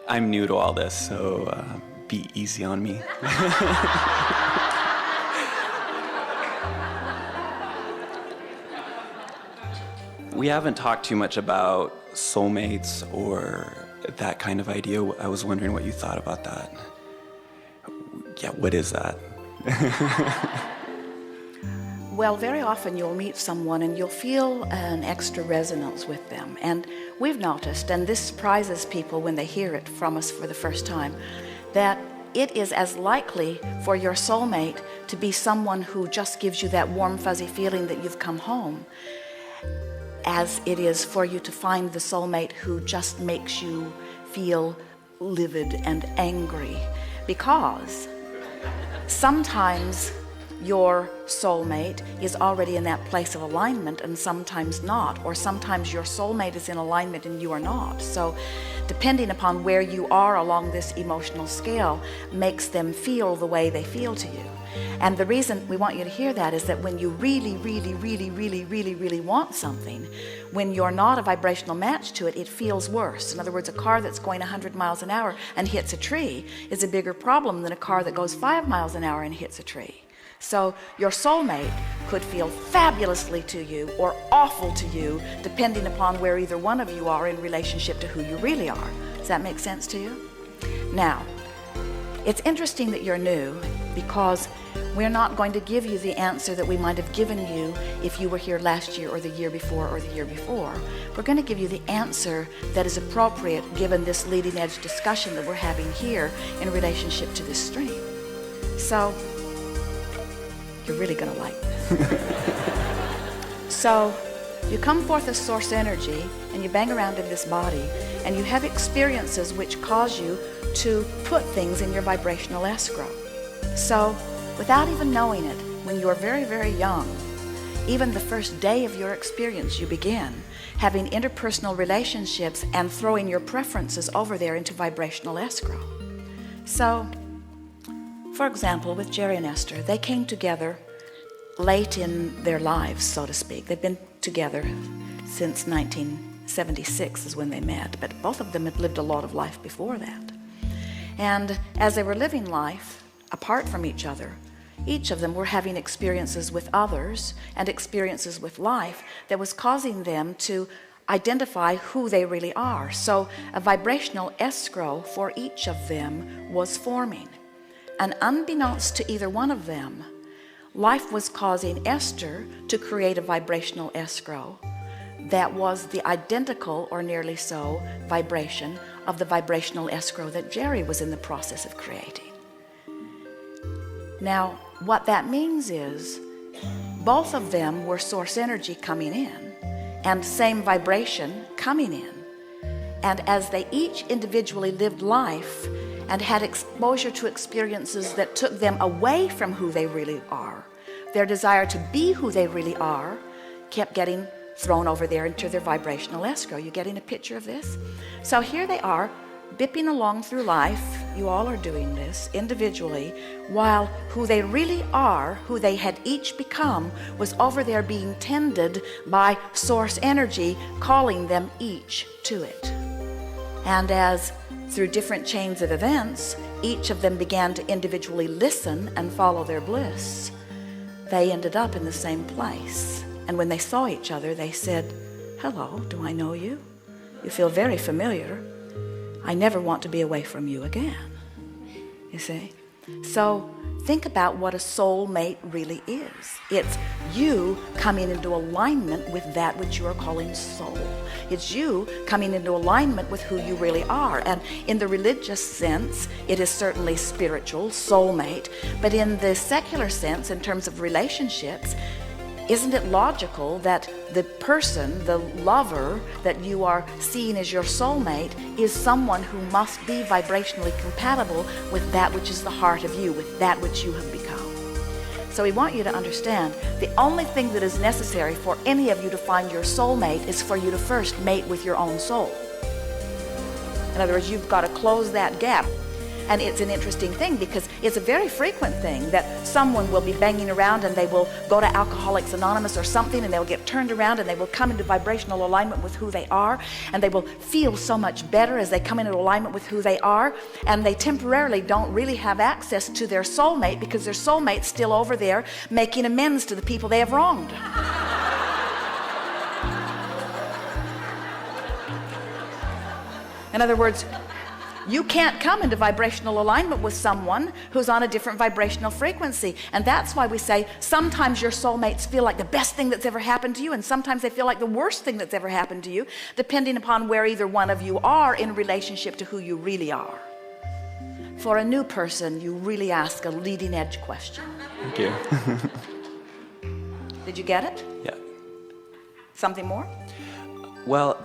I'm new to all this, so be easy on me. We haven't talked too much about soulmates or that kind of idea. I was wondering what you thought about that. Yeah, what is that? Well, very often you'll meet someone and you'll feel an extra resonance with them. And we've noticed, and this surprises people when they hear it from us for the first time, that it is as likely for your soulmate to be someone who just gives you that warm, fuzzy feeling that you've come home, as it is for you to find the soulmate who just makes you feel livid and angry. Because sometimes your soulmate is already in that place of alignment and sometimes not, or sometimes your soulmate is in alignment and you are not. So depending upon where you are along this emotional scale makes them feel the way they feel to you. And the reason we want you to hear that is that when you really want something, when you're not a vibrational match to it, it feels worse. In other words, a car that's going 100 miles an hour and hits a tree is a bigger problem than a car that goes 5 miles an hour and hits a tree. So your soulmate could feel fabulously to you or awful to you, depending upon where either one of you are in relationship to who you really are. Does that make sense to you? Now, it's interesting that you're new, because we're not going to give you the answer that we might have given you if you were here last year or the year before or the year before. We're going to give you the answer that is appropriate given this leading edge discussion that we're having here in relationship to this stream. So you're really going to like this. So you come forth as source energy and you bang around in this body and you have experiences which cause you to put things in your vibrational escrow. So without even knowing it, when you're very young, even the first day of your experience, you begin having interpersonal relationships and throwing your preferences over there into vibrational escrow. So for example, with Jerry and Esther, they came together late in their lives, so to speak. They've been together since 1976 is when they met, but both of them had lived a lot of life before that. And as they were living life apart from each other, each of them were having experiences with others and experiences with life that was causing them to identify who they really are. So a vibrational escrow for each of them was forming. And unbeknownst to either one of them, life was causing Esther to create a vibrational escrow that was the identical, or nearly so, vibration of the vibrational escrow that Jerry was in the process of creating. Now, what that means is both of them were source energy coming in and same vibration coming in. And as they each individually lived life and had exposure to experiences that took them away from who they really are, their desire to be who they really are kept getting thrown over there into their vibrational escrow. You getting a picture of this? So here they are, bipping along through life. You all are doing this individually, while who they really are, who they had each become, was over there being tended by source energy, calling them each to it. And as through different chains of events, each of them began to individually listen and follow their bliss, they ended up in the same place. And when they saw each other, they said, "Hello, do I know you? You feel very familiar. I never want to be away from you again." You see? So think about what a soulmate really is. It's you coming into alignment with that which you are calling soul. It's you coming into alignment with who you really are. And in the religious sense, it is certainly spiritual, soulmate. But in the secular sense, in terms of relationships, isn't it logical that the person, the lover that you are seeing as your soulmate is someone who must be vibrationally compatible with that which is the heart of you, with that which you have become? So we want you to understand the only thing that is necessary for any of you to find your soulmate is for you to first mate with your own soul. In other words, you've got to close that gap. And it's an interesting thing because it's a very frequent thing that someone will be banging around and they will go to Alcoholics Anonymous or something, and they'll get turned around and they will come into vibrational alignment with who they are, and they will feel so much better as they come into alignment with who they are, and they temporarily don't really have access to their soulmate because their soulmate's still over there making amends to the people they have wronged. In other words, you can't come into vibrational alignment with someone who's on a different vibrational frequency. And that's why we say sometimes your soulmates feel like the best thing that's ever happened to you, and sometimes they feel like the worst thing that's ever happened to you, depending upon where either one of you are in relationship to who you really are. For a new person, you really ask a leading edge question. Thank you. Did you get it? Yeah. Something more? Well,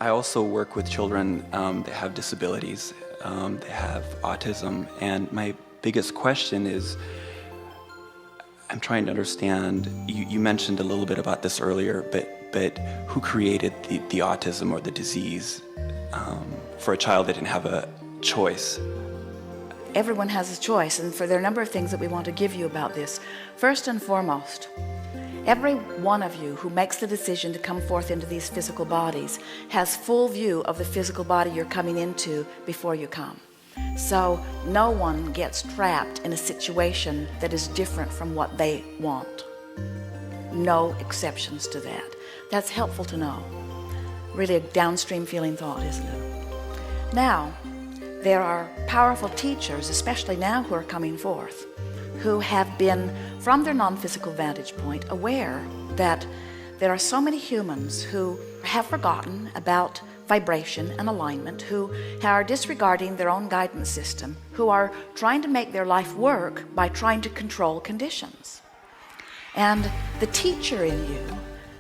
I also work with children that have disabilities. They have autism, and my biggest question is, I'm trying to understand, you mentioned a little bit about this earlier, but who created the autism or the disease for a child that didn't have a choice? Everyone has a choice, and there are a number of things that we want to give you about this. First and foremost, every one of you who makes the decision to come forth into these physical bodies has full view of the physical body you're coming into before you come. So no one gets trapped in a situation that is different from what they want. No exceptions to that. That's helpful to know. Really a downstream feeling thought, isn't it? Now, there are powerful teachers, especially now, who are coming forth, who have been, from their non-physical vantage point, aware that there are so many humans who have forgotten about vibration and alignment, who are disregarding their own guidance system, who are trying to make their life work by trying to control conditions. And the teacher in you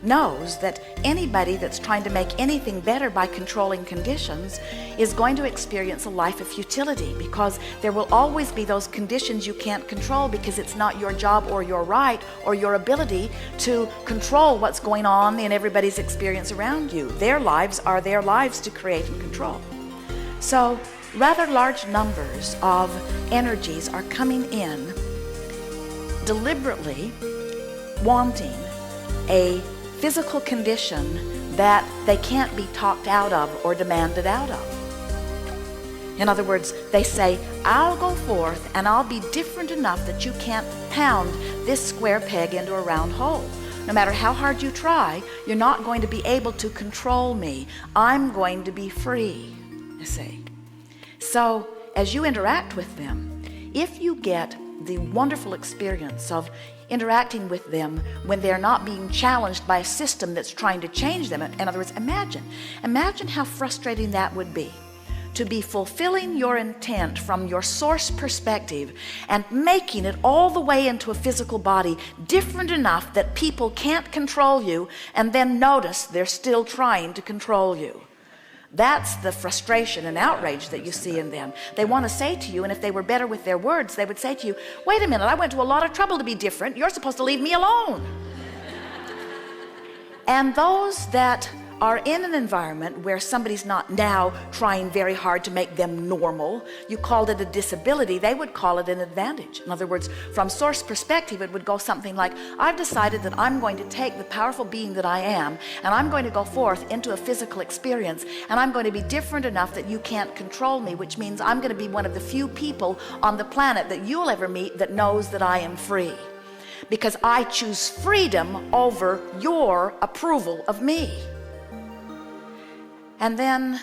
knows that anybody that's trying to make anything better by controlling conditions is going to experience a life of futility, because there will always be those conditions you can't control, because it's not your job or your right or your ability to control what's going on in everybody's experience around you. Their lives are their lives to create and control. So rather large numbers of energies are coming in deliberately wanting a physical condition that they can't be talked out of or demanded out of. In other words, they say, I'll go forth and I'll be different enough that you can't pound this square peg into a round hole. No matter how hard you try, you're not going to be able to control me. I'm going to be free, you see. So as you interact with them, if you get the wonderful experience of interacting with them when they're not being challenged by a system that's trying to change them. In other words, imagine how frustrating that would be, to be fulfilling your intent from your source perspective and making it all the way into a physical body different enough that people can't control you, and then notice they're still trying to control you. That's the frustration and outrage that you see in them. They want to say to you, and if they were better with their words, they would say to you, wait a minute, I went to a lot of trouble to be different. You're supposed to leave me alone. And those that are in an environment where somebody's not now trying very hard to make them normal, you called it a disability, they would call it an advantage. In other words, from source perspective, it would go something like, I've decided that I'm going to take the powerful being that I am, and I'm going to go forth into a physical experience, and I'm going to be different enough that you can't control me, which means I'm going to be one of the few people on the planet that you'll ever meet that knows that I am free. Because I choose freedom over your approval of me. And then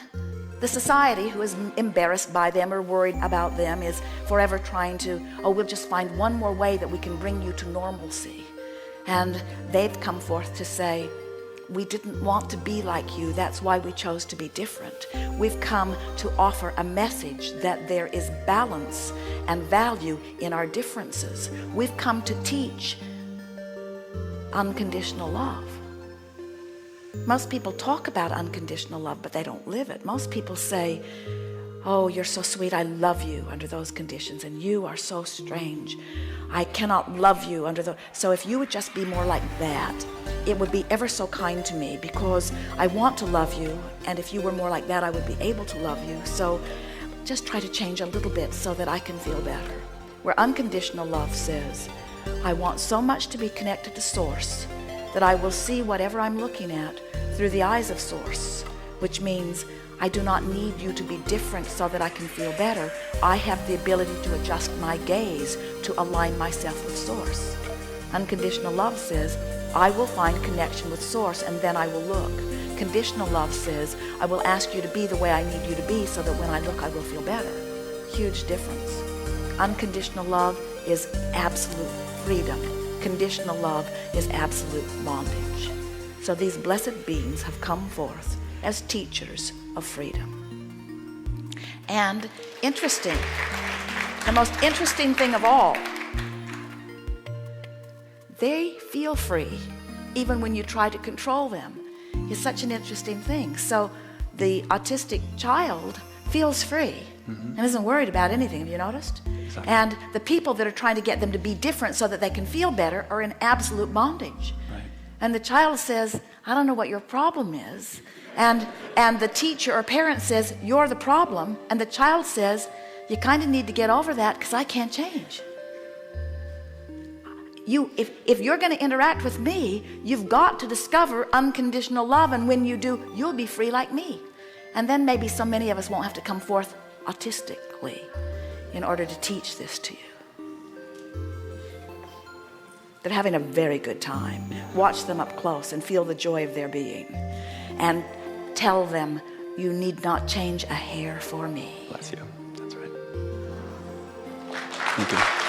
the society, who is embarrassed by them or worried about them, is forever trying to, we'll just find one more way that we can bring you to normalcy. And they've come forth to say, we didn't want to be like you, that's why we chose to be different. We've come to offer a message that there is balance and value in our differences. We've come to teach unconditional love. Most people talk about unconditional love, but they don't live it. Most people say, oh, you're so sweet, I love you under those conditions, and you are so strange. I cannot love you under those. So if you would just be more like that, it would be ever so kind to me, because I want to love you, and if you were more like that, I would be able to love you. So just try to change a little bit so that I can feel better. Where unconditional love says, I want so much to be connected to Source that I will see whatever I'm looking at through the eyes of Source, which means I do not need you to be different so that I can feel better. I have the ability to adjust my gaze to align myself with Source. Unconditional love says, I will find connection with Source and then I will look. Conditional love says, I will ask you to be the way I need you to be so that when I look, I will feel better. Huge difference. Unconditional love is absolute freedom. Conditional love is absolute bondage. So these blessed beings have come forth as teachers of freedom. And interesting, the most interesting thing of all, they feel free even when you try to control them. It's such an interesting thing. So the autistic child feels free and isn't worried about anything. Have you noticed? Exactly. And the people that are trying to get them to be different so that they can feel better are in absolute bondage. Right. And the child says, I don't know what your problem is. And the teacher or parent says, you're the problem. And the child says, you kind of need to get over that because I can't change. If you're going to interact with me, you've got to discover unconditional love. And when you do, you'll be free like me. And then maybe so many of us won't have to come forth autistically in order to teach this to you. They're having a very good time. Watch them up close and feel the joy of their being. And tell them, you need not change a hair for me. Bless you. That's right. Thank you.